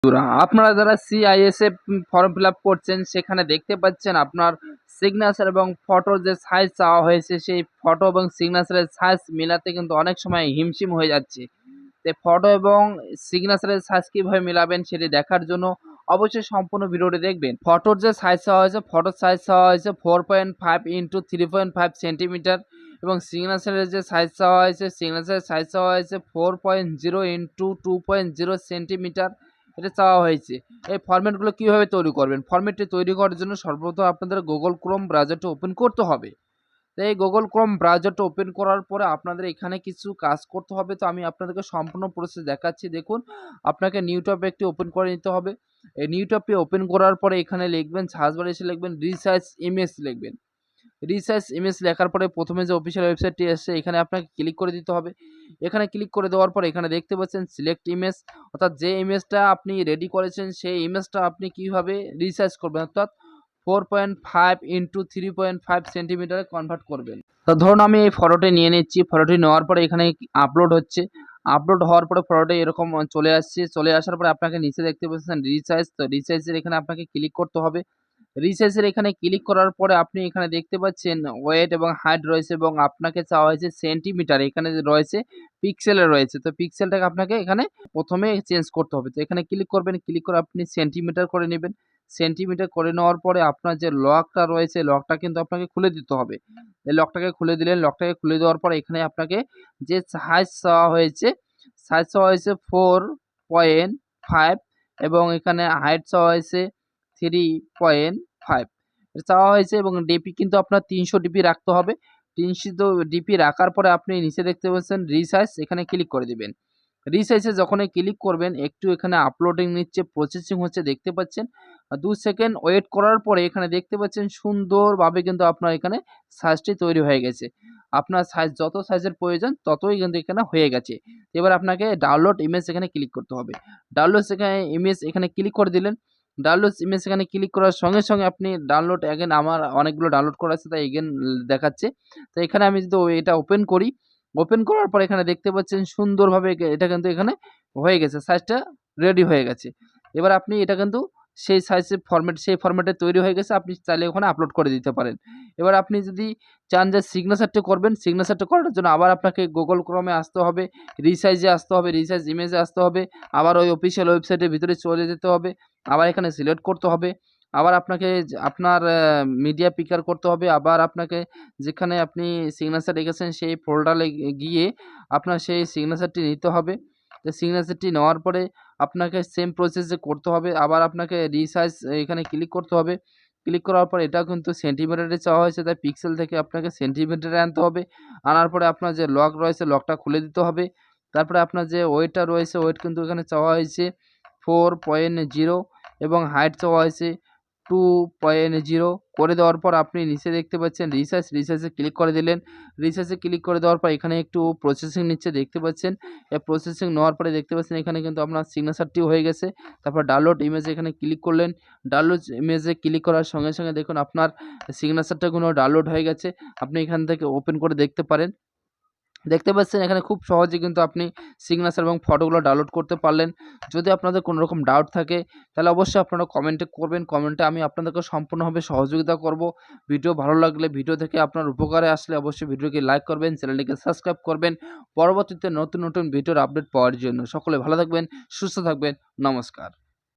বন্ধুরা, আপনারা যারা সিআইএসএফ ফর্ম ফিল আপ করছেন সেখানে দেখতে পাচ্ছেন আপনার সিগনেচার এবং ফটোর যে সাইজ চাওয়া হয়েছে সেই ফটো এবং সিগনেচারের সাইজ মেলাতে কিন্তু অনেক সময় হিমশিম হয়ে যাচ্ছে। তো ফটো এবং সিগনেচারের সাইজ কীভাবে মেলাবেন সেটি দেখার জন্য অবশ্যই সম্পূর্ণ ভিডিওটি দেখবেন। ফটোর যে সাইজ চাওয়া হয়েছে, ফটোর সাইজ চাওয়া হয়েছে 4.5 ইন্টু 3.5 সেন্টিমিটার এবং সিগনেচারের যে সাইজ চাওয়া হয়েছে, সিগনেচারের সাইজ চাওয়া হয়েছে 4.0 ইন্টু 2.0 সেন্টিমিটার এটা চাওয়া হয়েছে। এই ফরম্যাটগুলো কীভাবে তৈরি করবেন? ফরম্যাটটি তৈরি করার জন্য সর্বপ্রথম আপনাদের গুগল ক্রোম ব্রাউজারটা ওপেন করতে হবে। তো এই গুগল ক্রোম ব্রাউজারটা ওপেন করার পরে আপনাদের এখানে কিছু কাজ করতে হবে। তো আমি আপনাদেরকে সম্পূর্ণ প্রসেস দেখাচ্ছি। দেখুন, আপনাকে নিউ ট্যাব একটি ওপেন করে নিতে হবে। এই নিউ ট্যাবটি ওপেন করার পরে এখানে লিখবেন, সার্চ বারে এসে লিখবেন রিসার্চ ইমেজ লিখবেন। রিসার্চ ইমেজ লেখার পরে প্রথমে যে অফিসিয়াল ওয়েবসাইটটি আসছে এখানে আপনাকে ক্লিক করে দিতে হবে। এখানে ক্লিক করে দেওয়ার পর এখানে দেখতে পাচ্ছেন সিলেক্ট ইমেজ, অর্থাৎ যে ইমেজটা আপনি রেডি করেছেন সেই ইমেজটা আপনি কিভাবে রিসার্চ করবেন, অর্থাৎ 4.5 ইন্টু 3.5 সেন্টিমিটারে কনভার্ট করবেন। তো ধরুন আমি এই ফটোটি নিয়ে নিচ্ছি। ফটোটি নেওয়ার পরে এখানে আপলোড হচ্ছে। আপলোড হওয়ার পরে ফটোটি এরকম চলে আসছে। চলে আসার পরে আপনাকে নিচে দেখতে পাচ্ছেন রিসাইজ। তো রিসাইজের এখানে আপনাকে ক্লিক করতে হবে। রিসার্চের এখানে ক্লিক করার পরে আপনি এখানে দেখতে পাচ্ছেন ওয়েট এবং হাইট রয়েছে এবং আপনাকে চাওয়া হয়েছে সেন্টিমিটার, এখানে যে রয়েছে পিক্সেলে রয়েছে। তো পিক্সেলটাকে আপনাকে এখানে প্রথমে চেঞ্জ করতে হবে। তো এখানে ক্লিক করবেন, ক্লিক করে আপনি সেন্টিমিটার করে নেবেন। সেন্টিমিটার করে নেওয়ার পরে আপনার যে লকটা রয়েছে লকটা কিন্তু আপনাকে খুলে দিতে হবে। এই লকটাকে খুলে দিলেন। লকটাকে খুলে দেওয়ার পরে এখানে আপনাকে যে সাইজ চাওয়া হয়েছে, সাইজ চাওয়া হয়েছে 4.5 এবং এখানে হাইট চাওয়া হয়েছে 3.5 এটা চাওয়া হয়েছে এবং ডিপি কিন্তু আপনার 300 ডিপি রাখতে হবে। 300 ডিপি রাখার পরে আপনি নিচে দেখতে পাচ্ছেন রিসাইজ, এখানে ক্লিক করে দিবেন। রিসাইজে যখনই ক্লিক করবেন একটু এখানে আপলোডিং নিচ্ছে, প্রসেসিং হচ্ছে দেখতে পাচ্ছেন। 2 সেকেন্ড ওয়েট করার পরে এখানে দেখতে পাচ্ছেন সুন্দরভাবে কিন্তু আপনার এখানে সাইজটি তৈরি হয়ে গেছে। আপনার সাইজ যত সাইজের প্রয়োজন ততই কিন্তু এখানে হয়ে গেছে। এবার আপনাকে ডাউনলোড ইমেজ এখানে ক্লিক করতে হবে। ডাউনলোড এখানে ইমেজ এখানে ক্লিক করে দিলেন। ডাউনলোড ইমেজ এখানে ক্লিক করার সঙ্গে, সঙ্গে আপনি ডাউনলোড এগেন, আমার অনেকগুলো ডাউনলোড করা আছে তাই এগেন দেখাচ্ছে। তো এখানে আমি যদি এটা ওপেন করি, ওপেন করার পর এখানে দেখতে পাচ্ছেন সুন্দরভাবে এটা কিন্তু এখানে হয়ে গেছে। সাইজটা রেডি হয়ে গেছে। এবার আপনি এটা কিন্তু সেই সাইজের ফরম্যাট, সেই ফরম্যাটে তৈরি হয়ে গেছে। আপনি চাইলে ওখানে আপলোড করে দিতে পারেন। এবার আপনি যদি চান যে সিগনেচারটা করবেন, সিগনেচারটা করার জন্য আবার আপনাকে গুগল ক্রোমে আসতে হবে, রিসাইজে আসতে হবে, রিসাইজ ইমেজে আসতে হবে। আবার ওই অফিসিয়াল ওয়েবসাইটের ভিতরে চলে যেতে হবে। আবার এখানে সিলেক্ট করতে হবে। আবার আপনাকে আপনার মিডিয়া পিকার করতে হবে। আবার আপনাকে যেখানে আপনি সিগনেচার রেখেছেন সেই ফোল্ডারে গিয়ে আপনার সেই সিগনেচারটি নিতে হবে। তো সিগনেচারটি নেওয়ার পরে আপনাকে সেম প্রসেসে করতে হবে। আবার আপনাকে রিসাইজ এখানে ক্লিক করতে হবে। ক্লিক করার পর এটাও কিন্তু সেন্টিমিটারে চাওয়া হয়েছে তাই পিক্সেল থেকে আপনাকে সেন্টিমিটারে আনতে হবে। আনার পরে আপনার যে লক রয়েছে লকটা খুলে দিতে হবে। তারপরে আপনার যে ওয়েটটা রয়েছে ওয়েট কিন্তু এখানে চাওয়া হয়েছে 4.0 এবং হাইট চাওয়া হয়েছে 2.0 করে দেওয়ার পর আপনি নিচে দেখতে পাচ্ছেন রিসার্চ, রিসার্চে ক্লিক করে দিলেন। রিসার্চে ক্লিক করে দেওয়ার পর এখানে একটু প্রসেসিং নিচ্ছে দেখতে পাচ্ছেন। এই প্রসেসিং নেওয়ার পরে দেখতে পাচ্ছেন এখানে কিন্তু আপনার সিগনেচারটিও হয়ে গেছে। তারপর ডাউনলোড ইমেজ এখানে ক্লিক করলেন। ডাউনলোড ইমেজে ক্লিক করার সঙ্গে, সঙ্গে দেখুন আপনার সিগনেচারটা কোনো ডাউনলোড হয়ে গেছে। আপনি এখান থেকে ওপেন করে দেখতে পারেন। দেখতে পাচ্ছেন এখানে খুব সহজে কিন্তু আপনি সিগনেচার এবং ফটোগুলো ডাউনলোড করতে পারলেন। যদি আপনাদের কোনো রকম ডাউট থাকে তাহলে অবশ্যই আপনারা কমেন্টে করবেন। কমেন্টে আমি আপনাদেরকে সম্পূর্ণভাবে সহযোগিতা করব। ভিডিও ভালো লাগলে, ভিডিও থেকে আপনার উপকারে আসলে অবশ্যই ভিডিওকে লাইক করবেন, চ্যানেলটিকে সাবস্ক্রাইব করবেন পরবর্তীতে নতুন, নতুন ভিডিওর আপডেট পাওয়ার জন্য। সকলে ভালো থাকবেন, সুস্থ থাকবেন। নমস্কার।